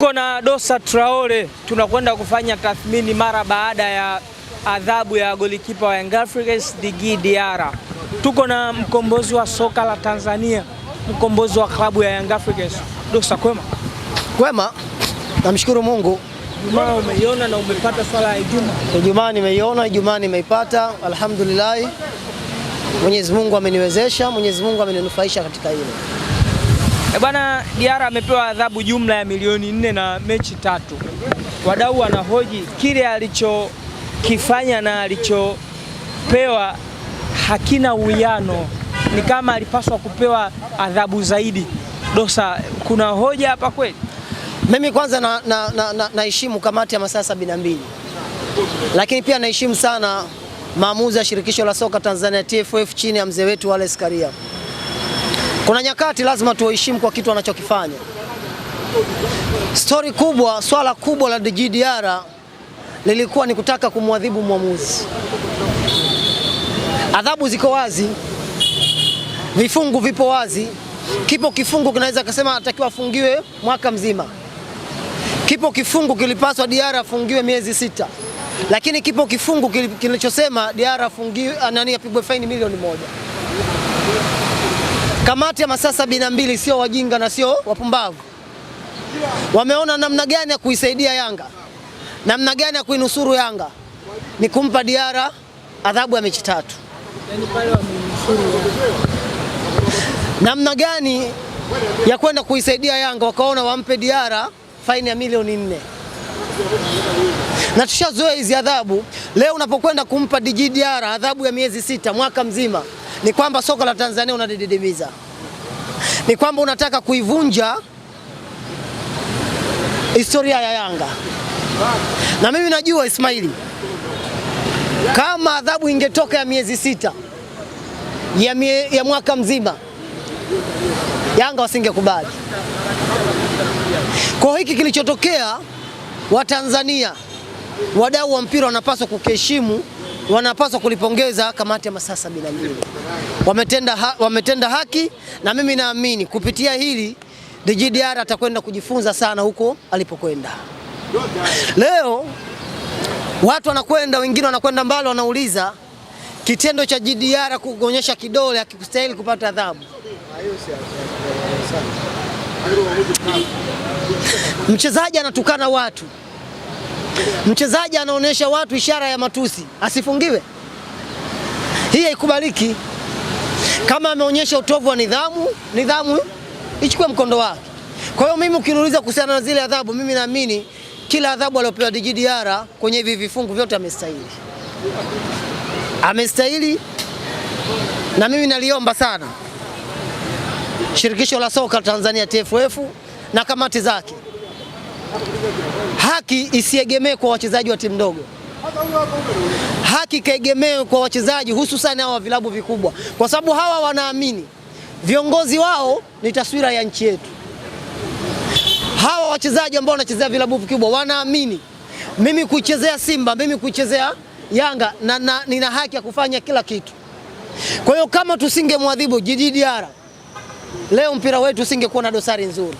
Tuko na Dosa Traore, tunakwenda kufanya tathmini mara baada ya adhabu ya golikipa wa Young Africans Djigui Diarra. Tuko na mkombozi wa soka la Tanzania, mkombozi wa klabu ya Young Africans. Dosa, kwema? Kwema, namshukuru Mungu. Ijumaa umeiona na umepata swala ya Ijumaa? Ijumaa nimeiona, Ijumaa nimeipata, alhamdulillah. Mwenyezi Mungu ameniwezesha, Mwenyezi Mungu ameninufaisha katika hilo. Bwana, Diarra amepewa adhabu jumla ya milioni 4 na mechi 3. Wadau wanahoji kile alichokifanya na alichopewa hakina uwiano, ni kama alipaswa kupewa adhabu zaidi. Dosa, kuna hoja hapa kweli? Mimi kwanza naheshimu kamati ya masaa 72, lakini pia naheshimu sana maamuzi ya shirikisho la soka Tanzania TFF chini ya mzee wetu Wallace Karia. Kuna nyakati lazima tuheshimu kwa kitu anachokifanya. Story kubwa, swala kubwa la Djigui Diarra lilikuwa ni kutaka kumwadhibu mwamuzi. Adhabu ziko wazi, vifungu vipo wazi. Kipo kifungu kinaweza kusema anatakiwa afungiwe mwaka mzima. Kipo kifungu kilipaswa Diarra afungiwe miezi 6. Lakini kipo kifungu kilichosema Diarra afungiwe apigwe faini milioni 1. Kamati ya masaa 72 sio wajinga na sio wapumbavu. Wameona namna gani ya kuisaidia Yanga, namna gani ya kuinusuru Yanga, ni kumpa Diarra adhabu ya mechi 3. Yaani pale wamenusuru namna gani ya kwenda kuisaidia Yanga, wakaona wampe Diarra faini ya milioni 4. Na tushazoea hizi adhabu. Leo unapokwenda kumpa Djigui Diarra adhabu ya miezi 6 mwaka mzima, ni kwamba soka la Tanzania unadidimiza. Ni kwamba unataka kuivunja historia ya Yanga. Na mimi najua Ismaili, kama adhabu ingetoka ya miezi 6 ya mwaka mzima, Yanga wasingekubali. Kwa hiki kilichotokea, Watanzania, wadau wa mpira wanapaswa kukiheshimu, wanapaswa kulipongeza kamati ya masaa 72. Wametenda haki, na mimi naamini kupitia hili Djigui Diarra atakwenda kujifunza sana huko alipokwenda. Leo watu wanakwenda, wengine wanakwenda mbali, wanauliza kitendo cha Djigui Diarra kuonyesha kidole hakikustahili kupata adhabu. Mchezaji anatukana watu, mchezaji anaonesha watu ishara ya matusi, asifungiwe? Hii haikubaliki. Kama ameonyesha utovu wa nidhamu ichukue mkondo wake. Kwa hiyo mimi ukiniuliza kuhusiana na zile adhabu, mimi naamini kila adhabu aliyopewa Djigui Diarra kwenye hivi vifungu vyote amestahili. Na mimi naliomba sana shirikisho la soka Tanzania TFF na kamati zake, haki isiegemee kwa wachezaji wa timu ndogo. Haki kaegemee kwa wachezaji, hususan hawa vilabu vikubwa, kwa sababu hawa wanaamini viongozi wao ni taswira ya nchi yetu. Hawa wachezaji ambao wanachezea vilabu vikubwa wanaamini mimi kuichezea Simba, mimi kuichezea Yanga, na nina haki ya kufanya kila kitu. Kwa hiyo kama tusingemwadhibu Djigui Diarra, leo mpira wetu usingekuwa na dosari nzuri.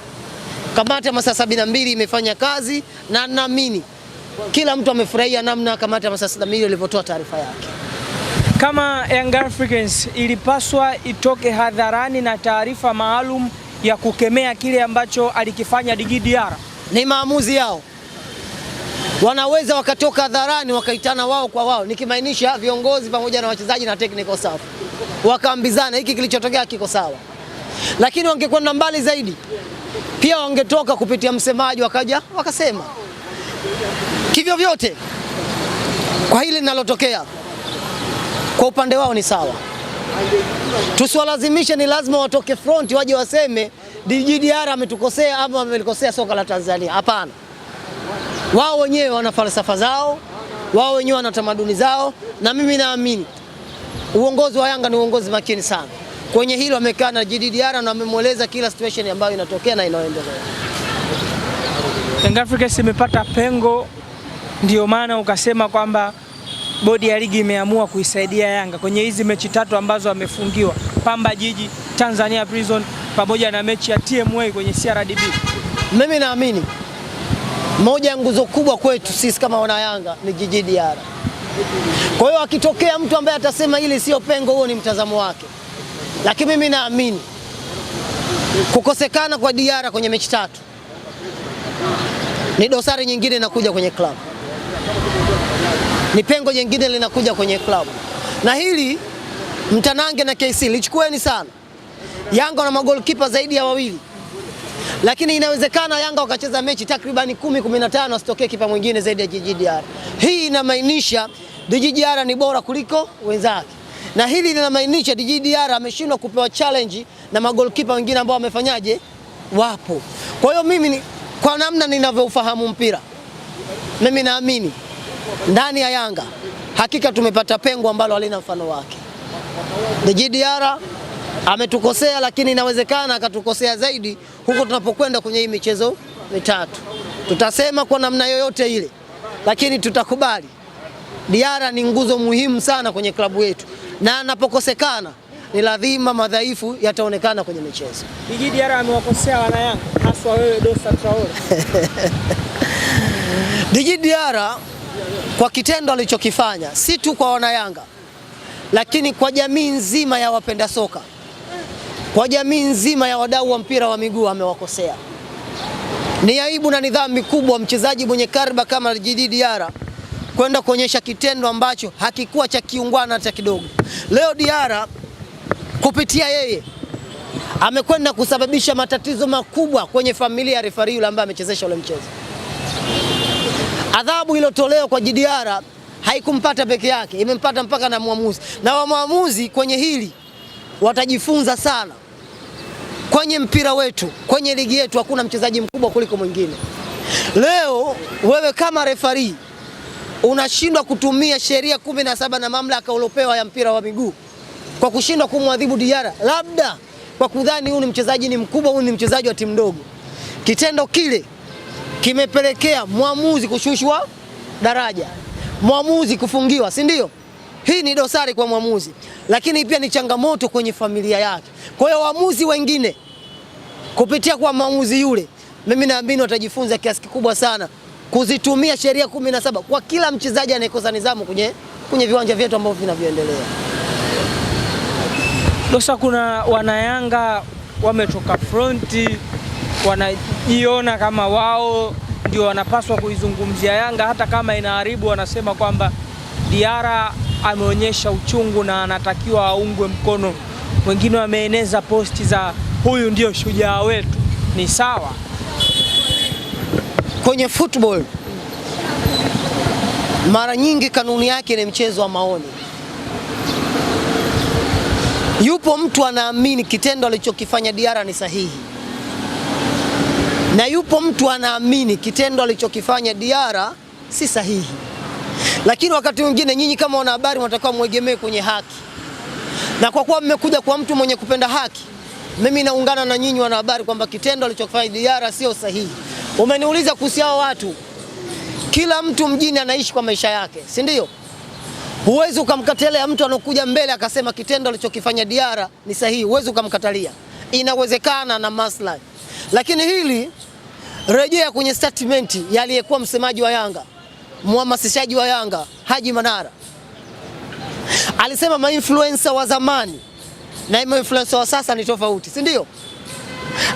Kamati ya masaa 72 imefanya kazi, na naamini kila mtu amefurahia namna kamati ya masaa 72 ilivyotoa taarifa yake. Kama Young Africans ilipaswa itoke hadharani na taarifa maalum ya kukemea kile ambacho alikifanya Djigui Diarra. Ni maamuzi yao, wanaweza wakatoka hadharani wakaitana wao kwa wao, nikimaanisha viongozi pamoja na wachezaji na technical staff, wakaambizana hiki kilichotokea kiko sawa. Lakini wangekwenda mbali zaidi, pia wangetoka kupitia msemaji wakaja wakasema kivyo vyote kwa hili linalotokea kwa upande wao ni sawa. Tusiwalazimishe ni lazima watoke front waje waseme Djigui Diarra ametukosea ama amelikosea soka la Tanzania. Hapana. Wao wenyewe wana falsafa zao, wao wenyewe wana tamaduni zao, na mimi naamini uongozi wa Yanga ni uongozi makini sana. Kwenye hilo amekaa na Djigui Diarra na amemweleza kila situation ambayo inatokea na inayoendelea. Young Africans imepata pengo, ndio maana ukasema kwamba bodi ya ligi imeamua kuisaidia Yanga kwenye hizi mechi 3 ambazo amefungiwa: Pamba Jiji, Tanzania Prison pamoja na mechi ya TMA kwenye CRDB. Mimi naamini moja ya nguzo kubwa kwetu sisi kama wana Yanga ni Djigui Diarra. Kwa hiyo akitokea mtu ambaye atasema hili sio pengo, huo ni mtazamo wake. Lakini mimi naamini kukosekana kwa Diarra kwenye mechi 3 ni dosari nyingine inakuja kwenye klabu, ni pengo jingine linakuja kwenye klabu. Na hili mtanange na KC lichukueni sana. Yanga na magolikipa zaidi ya 2, lakini inawezekana Yanga wakacheza mechi takribani 10-15 asitokee kipa mwingine zaidi ya Djigui Diarra. Hii inamaanisha Djigui Diarra ni bora kuliko wenzake, na hili linamaanisha Djigui Diarra ameshindwa kupewa challenge na magolikipa wengine ambao wamefanyaje, wapo. Kwa hiyo mimi kwa namna ninavyofahamu mpira, mimi naamini ndani ya Yanga hakika tumepata pengo ambalo halina mfano wake. Djigui Diarra ametukosea, lakini inawezekana akatukosea zaidi huko tunapokwenda kwenye hii michezo 3. Tutasema kwa namna yoyote ile, lakini tutakubali Diarra ni nguzo muhimu sana kwenye klabu yetu, na anapokosekana ni lazima madhaifu yataonekana kwenye michezo. Djigui Diarra amewakosea wana Yanga, haswa wewe Dosa Traore. Djigui Diarra kwa kitendo alichokifanya, si tu kwa wana Yanga, lakini kwa jamii nzima ya wapenda soka, kwa jamii nzima ya wadau wa mpira wa miguu amewakosea. Ni aibu na nidhamu kubwa mchezaji mwenye kariba kama Djigui Diarra kwenda kuonyesha kitendo ambacho hakikuwa cha kiungwana hata kidogo. Leo Diarra kupitia yeye amekwenda kusababisha matatizo makubwa kwenye familia ya refarii yule ambaye amechezesha ule mchezo. Adhabu iliyotolewa kwa Djigui Diarra haikumpata peke yake, imempata mpaka na muamuzi. Na waamuzi kwenye hili watajifunza sana. Kwenye mpira wetu, kwenye ligi yetu hakuna mchezaji mkubwa kuliko mwingine. Leo wewe kama refarii unashindwa kutumia sheria 17 na mamlaka uliopewa ya mpira wa miguu kwa kushindwa kumwadhibu Diarra, labda kwa kudhani huyu ni mchezaji ni mkubwa, huyu ni mchezaji wa timu ndogo. Kitendo kile kimepelekea muamuzi kushushwa daraja, muamuzi kufungiwa, si ndio? Hii ni dosari kwa muamuzi, lakini pia ni changamoto kwenye familia yake. Kwa hiyo waamuzi wengine kupitia kwa maamuzi yule, mimi naamini watajifunza kiasi kikubwa sana kuzitumia sheria 17 kwa kila mchezaji anayekosa nidhamu kwenye viwanja vyetu ambavyo vinavyoendelea. Dosa, kuna wanayanga wametoka fronti, wanajiona kama wao ndio wanapaswa kuizungumzia Yanga, hata kama inaharibu. Wanasema kwamba Diarra ameonyesha uchungu na anatakiwa aungwe mkono. Wengine wameeneza posti za huyu ndio shujaa wetu. Ni sawa? Kwenye football mara nyingi kanuni yake ni mchezo wa maoni. Yupo mtu anaamini kitendo alichokifanya Diarra ni sahihi, na yupo mtu anaamini kitendo alichokifanya Diarra si sahihi. Lakini wakati mwingine nyinyi kama wanahabari mnatakiwa muegemee kwenye haki, na kwa kuwa mmekuja kwa mtu mwenye kupenda haki, mimi naungana na nyinyi wanahabari kwamba kitendo alichokifanya Diarra sio sahihi. Umeniuliza kuhusu hao watu, kila mtu mjini anaishi kwa maisha yake, si ndio? Huwezi ukamkatalia mtu anokuja mbele akasema kitendo alichokifanya Diarra ni sahihi, huwezi ukamkatalia. Inawezekana na maslahi. Lakini hili rejea kwenye statement ya aliyekuwa msemaji wa Yanga, mhamasishaji wa Yanga, Haji Manara. Alisema ma-influencer wa zamani na ma-influencer wa sasa ni tofauti, si ndio?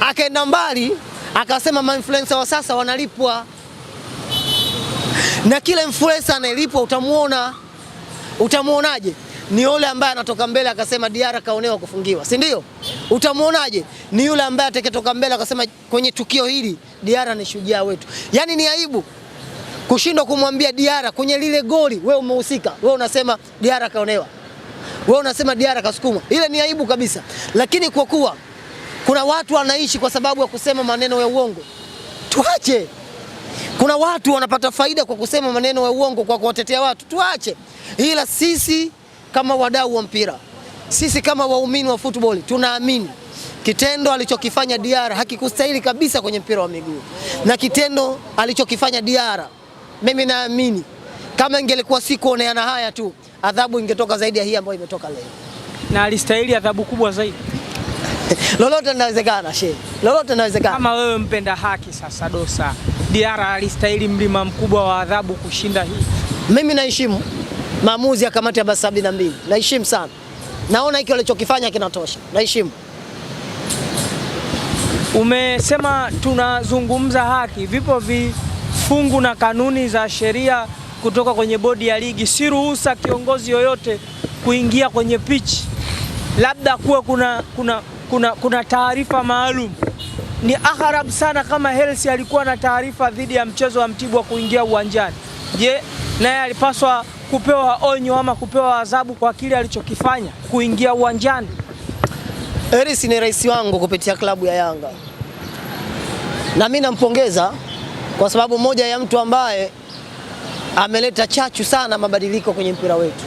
Akaenda mbali akasema ma-influencer wa sasa wanalipwa, na kila influencer anayelipwa utamuonaje? Ni yule ambaye anatoka mbele akasema Diarra kaonewa kufungiwa, si ndio? Utamuonaje? Ni yule ambaye atakayetoka mbele akasema kwenye tukio hili Diarra ni shujaa wetu. Yaani ni aibu kushindwa kumwambia Diarra kwenye lile goli wewe umehusika, wewe unasema Diarra kaonewa, wewe unasema Diarra kasukumwa. Ile ni aibu kabisa. Lakini kwa kuwa kuna watu wanaishi kwa sababu ya kusema maneno ya uongo, tuache. Kuna watu wanapata faida kwa kusema maneno ya uongo, kwa kuwatetea watu, tuache. Ila sisi kama wadau wa mpira, sisi kama waumini wa football, tunaamini kitendo alichokifanya Diarra hakikustahili kabisa kwenye mpira wa miguu. Na kitendo alichokifanya Diarra, mimi naamini kama ingelikuwa si kuoneana haya tu, adhabu ingetoka zaidi ya hii ambayo imetoka leo. Na alistahili adhabu kubwa zaidi. Lolote linawezekana shehe. Lolote linawezekana. Kama wewe mpenda haki sasa Dosa, Diarra alistahili mlima mkubwa wa adhabu kushinda hii? Mimi naheshimu maamuzi ya kamati ya basi 72. Naheshimu sana. Naona hiki walichokifanya kinatosha. Naheshimu. Umesema tunazungumza haki. Vipo vifungu na kanuni za sheria kutoka kwenye bodi ya ligi, si ruhusa kiongozi yoyote kuingia kwenye pitch, labda kuwe kuna taarifa maalum. Ni agharabu sana kama Hersi alikuwa na taarifa dhidi ya mchezo wa Mtibwa kuingia uwanjani. Je, naye alipaswa kupewa onyo ama kupewa adhabu kwa kile alichokifanya kuingia uwanjani? Hersi ni rais wangu kupitia klabu ya Yanga, na mimi nampongeza kwa sababu moja ya mtu ambaye ameleta chachu sana mabadiliko kwenye mpira wetu,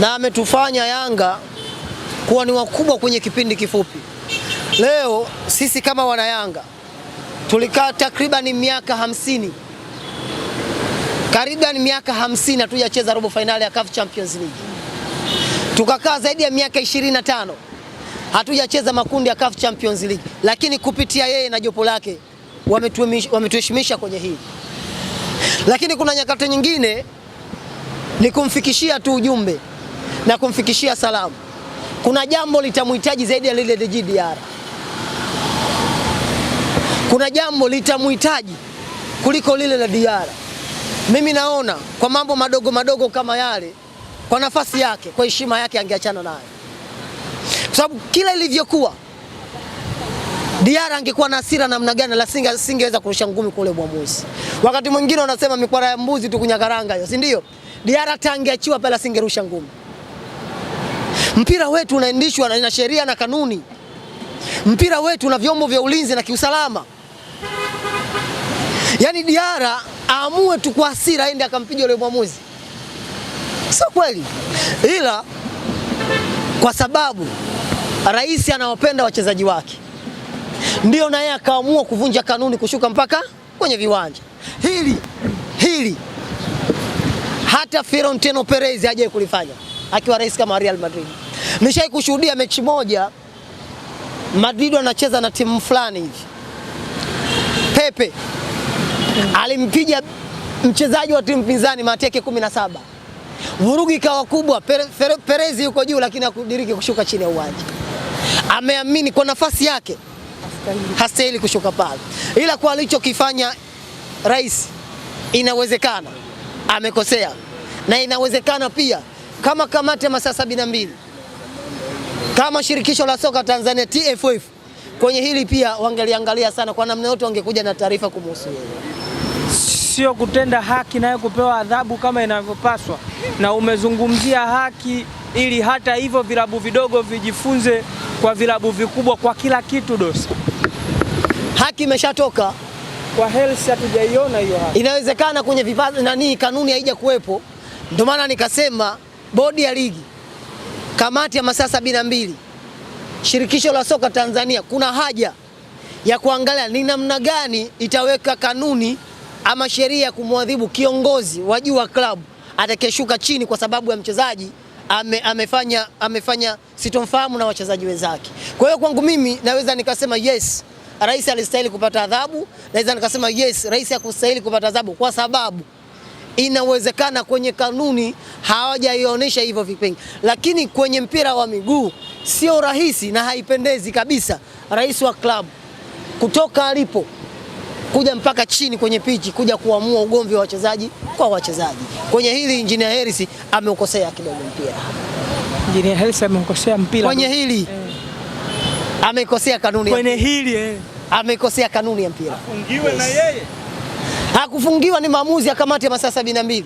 na ametufanya Yanga kuwa ni wakubwa kwenye kipindi kifupi. Leo sisi kama wana Yanga tulikaa takriban miaka 50, kariban miaka 50 hatujacheza robo finali ya CAF Champions League. Tukakaa zaidi ya miaka 25 hatujacheza makundi ya CAF Champions League, lakini kupitia yeye na jopo lake wametuheshimisha kwenye hili. Lakini kuna nyakati nyingine ni kumfikishia tu ujumbe na kumfikishia salamu. Kuna jambo litamhitaji zaidi ya lile Djigui Diarra. Kuna jambo litamhitaji kuliko lile la Diarra. Mimi naona kwa mambo madogo madogo kama yale, kwa nafasi yake, kwa heshima yake angeachana naye. Kwa sababu kila ilivyokuwa Diarra angekuwa na hasira namna gani la singeweza kurusha ngumi kule mwamuzi. Wakati mwingine wanasema mikwara ya mbuzi tu kunyakaranga hiyo, si ndio? Diarra tangeachiwa pale singerusha ngumi. Mpira wetu unaendeshwa na sheria na kanuni. Mpira wetu na vyombo vya ulinzi na kiusalama. Yaani Diarra aamue tu kwa hasira aende akampiga yule mwamuzi, sio kweli. Ila kwa sababu rais anawapenda wachezaji wake, ndio naye akaamua kuvunja kanuni, kushuka mpaka kwenye viwanja. Hili hata Florentino Perez hajaye kulifanya akiwa rais kama Real Madrid. Nishai kushuhudia mechi moja Madrid anacheza na timu fulani hivi, Pepe alimpiga mchezaji wa timu pinzani mateke 17. Vurugu ikawa kubwa. Perez yuko juu lakini hakudiriki kushuka chini ya uwanja. Ameamini kwa nafasi yake hastahili kushuka pale, ila kwa alichokifanya rais inawezekana amekosea, na inawezekana pia kama kamati ya masaa 72, kama shirikisho la soka Tanzania TFF kwenye hili pia wangeliangalia sana, kwa namna yote wangekuja na taarifa kumhusu yeye. Sio kutenda haki naye kupewa adhabu kama inavyopaswa. Na umezungumzia haki ili hata hivyo vilabu vidogo vijifunze kwa vilabu vikubwa kwa kila kitu. Dosa, haki imeshatoka kwa Hersi, hatujaiona hiyo haki. Inawezekana kwenye kanuni haija kuwepo. Ndio maana nikasema bodi ya ligi, kamati ya masaa 72, shirikisho la soka Tanzania, kuna haja ya kuangalia ni namna gani itaweka kanuni ama sheria ya kumwadhibu kiongozi wa juu wa klabu atakayeshuka chini kwa sababu ya mchezaji amefanya sitomfahamu na wachezaji wenzake. Kwa hiyo kwangu mimi naweza nikasema yes, rais alistahili kupata adhabu. Naweza nikasema yes, rais hakustahili kupata adhabu kwa sababu inawezekana kwenye kanuni hawajaionyesha hivyo vipengele. Lakini kwenye mpira wa miguu sio rahisi na haipendezi kabisa rais wa klabu kutoka alipo kuja mpaka chini kwenye pichi kuja kuamua ugomvi wa wachezaji kwa wachezaji. Kwenye hili Engineer Hersi ameukosea kidogo mpira. Engineer Hersi ameukosea mpira. Kwenye hili amekosea kanuni. Kwenye hili amekosea kanuni ya mpira. Afungiwe na yeye. Hakufungiwa, ni maamuzi ya kamati ya masaa 72.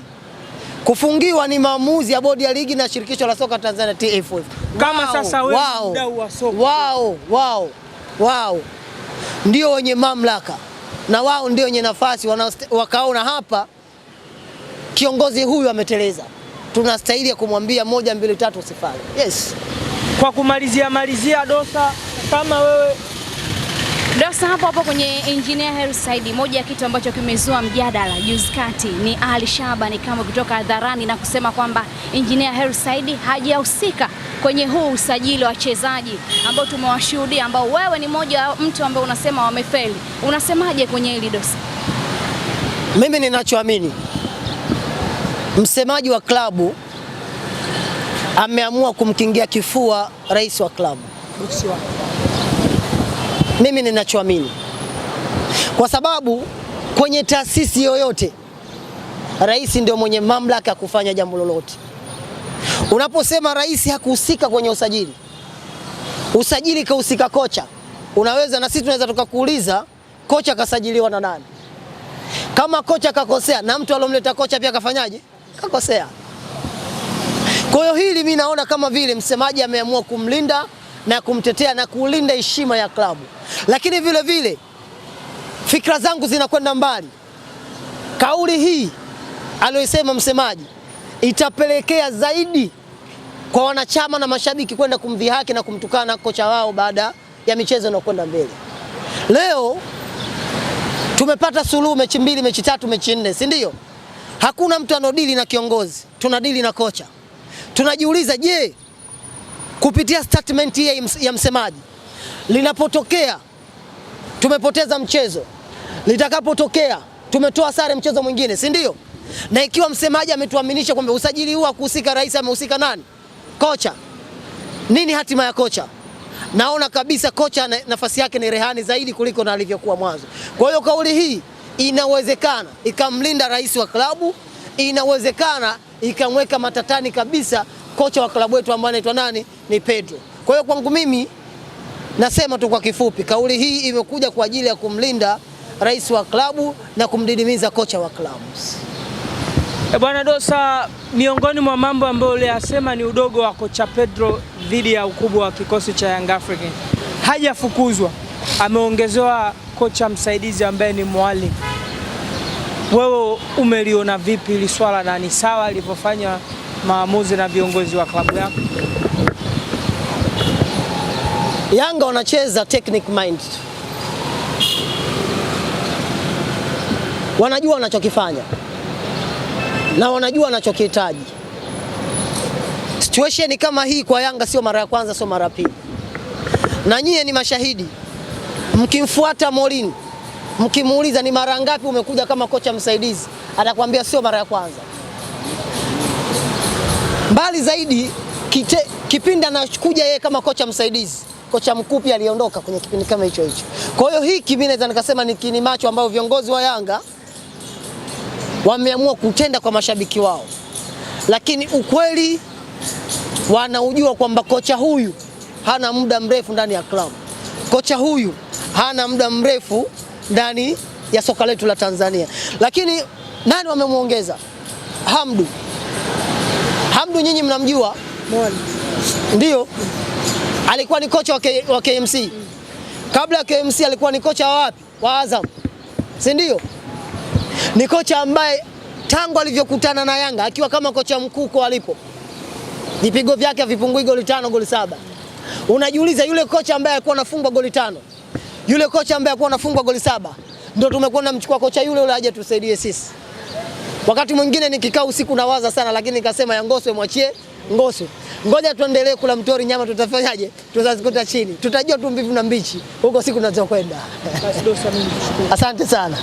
Kufungiwa ni maamuzi ya bodi ya ligi na shirikisho la soka Tanzania TFF. Kama sasa wewe mdau wa soka. Wao ndio wenye mamlaka na wao ndio wenye nafasi, wakaona hapa kiongozi huyu ameteleza, tunastahili kumwambia 1 2 3 usifanye. Yes. Kwa kumalizia Dosa, kama wewe Dosa hapo kwenye Engineer Hersi Said, moja ya kitu ambacho kimezua mjadala juzi kati ni Ali Shabani kama kutoka hadharani na kusema kwamba Engineer Hersi Said hajahusika kwenye huu usajili wa wachezaji ambao tumewashuhudia, ambao wewe ni mmoja wa mtu ambaye unasema wamefeli, unasemaje kwenye hili Dosa? Mimi ninachoamini, msemaji wa klabu ameamua kumkingia kifua rais wa klabu. Mimi ninachoamini, kwa sababu kwenye taasisi yoyote rais ndio mwenye mamlaka ya kufanya jambo lolote. Unaposema rais hakuhusika kwenye usajili kahusika kocha, unaweza na sisi tunaweza tukakuuliza kocha kasajiliwa na nani? Kama kocha kakosea na mtu alomleta kocha pia kafanyaje? Kakosea. Kwa hiyo hili mimi naona kama vile msemaji ameamua kumlinda na kumtetea na kulinda heshima ya klabu. Lakini vile vile fikra zangu zinakwenda mbali. Kauli hii aliyosema msemaji itapelekea zaidi kwa wanachama na mashabiki kwenda kumdhihaki na kumtukana kocha wao baada ya michezo inayokwenda mbele. Leo tumepata suluhu mechi 2, mechi 3, mechi 4, si ndio? Hakuna mtu anodili na kiongozi, tunadili na kocha. Tunajiuliza, je, kupitia statement hii ya msemaji, linapotokea tumepoteza mchezo, litakapotokea tumetoa sare mchezo mwingine, si ndio? Na ikiwa msemaji ametuaminisha kwamba usajili huu hakuhusika rais, amehusika nani? Kocha. Nini hatima ya kocha? Naona kabisa kocha nafasi yake ni rehani zaidi kuliko na alivyokuwa mwanzo. Kwa hiyo kauli hii inawezekana ikamlinda rais wa klabu, inawezekana ikamweka matatani kabisa kocha wa klabu yetu ambaye anaitwa nani? Ni Pedro. Kwa hiyo kwangu mimi nasema tu kwa kifupi, kauli hii imekuja kwa ajili ya kumlinda rais wa klabu na kumdidimiza kocha wa klabu. Bwana Dosa, miongoni mwa mambo ambayo uliyasema ni udogo wa kocha Pedro dhidi ya ukubwa wa kikosi cha Young Africans. Hajafukuzwa, ameongezewa kocha msaidizi ambaye ni Mwalimu. Wewe umeliona vipi hili swala na ni sawa alivyofanya maamuzi na viongozi wa klabu yako? Yanga wanacheza technique mind. Wanajua wanachokifanya na wanajua wanachokihitaji. Situation kama hii kwa Yanga sio mara ya kwanza, sio mara ya pili. Na nyie ni mashahidi. Mkimfuata Morini, mkimuuliza ni mara ngapi umekuja kama kocha msaidizi, atakwambia sio mara ya kwanza. Mbali zaidi, kipindi anakuja yeye kama kocha msaidizi, kocha mkuu pia aliondoka kwenye kipindi kama hicho. Kwa hiyo hiki mimi naweza nikasema ni kini macho ambao viongozi wa Yanga wameamua kutenda kwa mashabiki wao. Lakini ukweli wanaujua kwamba kocha huyu hana muda mrefu ndani ya klabu. Kocha huyu hana muda mrefu ndani ya soka letu la Tanzania. Lakini nani wamemuongeza? Hamdu nyinyi mnamjua? Ndio. Alikuwa ni kocha wa KMC. Kabla ya KMC alikuwa ni kocha wa wapi? Wa Azam. Si ndio? Ni kocha ambaye tangu alivyokutana na Yanga akiwa kama kocha mkuu kwa alipo, vipigo vyake havipungui goli 5, goli 7. Unajiuliza, yule kocha ambaye alikuwa anafungwa goli 5, yule kocha ambaye alikuwa anafungwa goli 7, ndio tumekwenda mchukua kocha yule aje tusaidie sisi. Wakati mwingine nikikaa usiku nawaza sana, lakini nikasema ya Ngoswe mwachie Ngoswe. Ngoja tuendelee kula mtori nyama, tutafanyaje? Tutazikuta chini. Tutajua tu mbivu na mbichi huko siku tunazokwenda. Asante sana.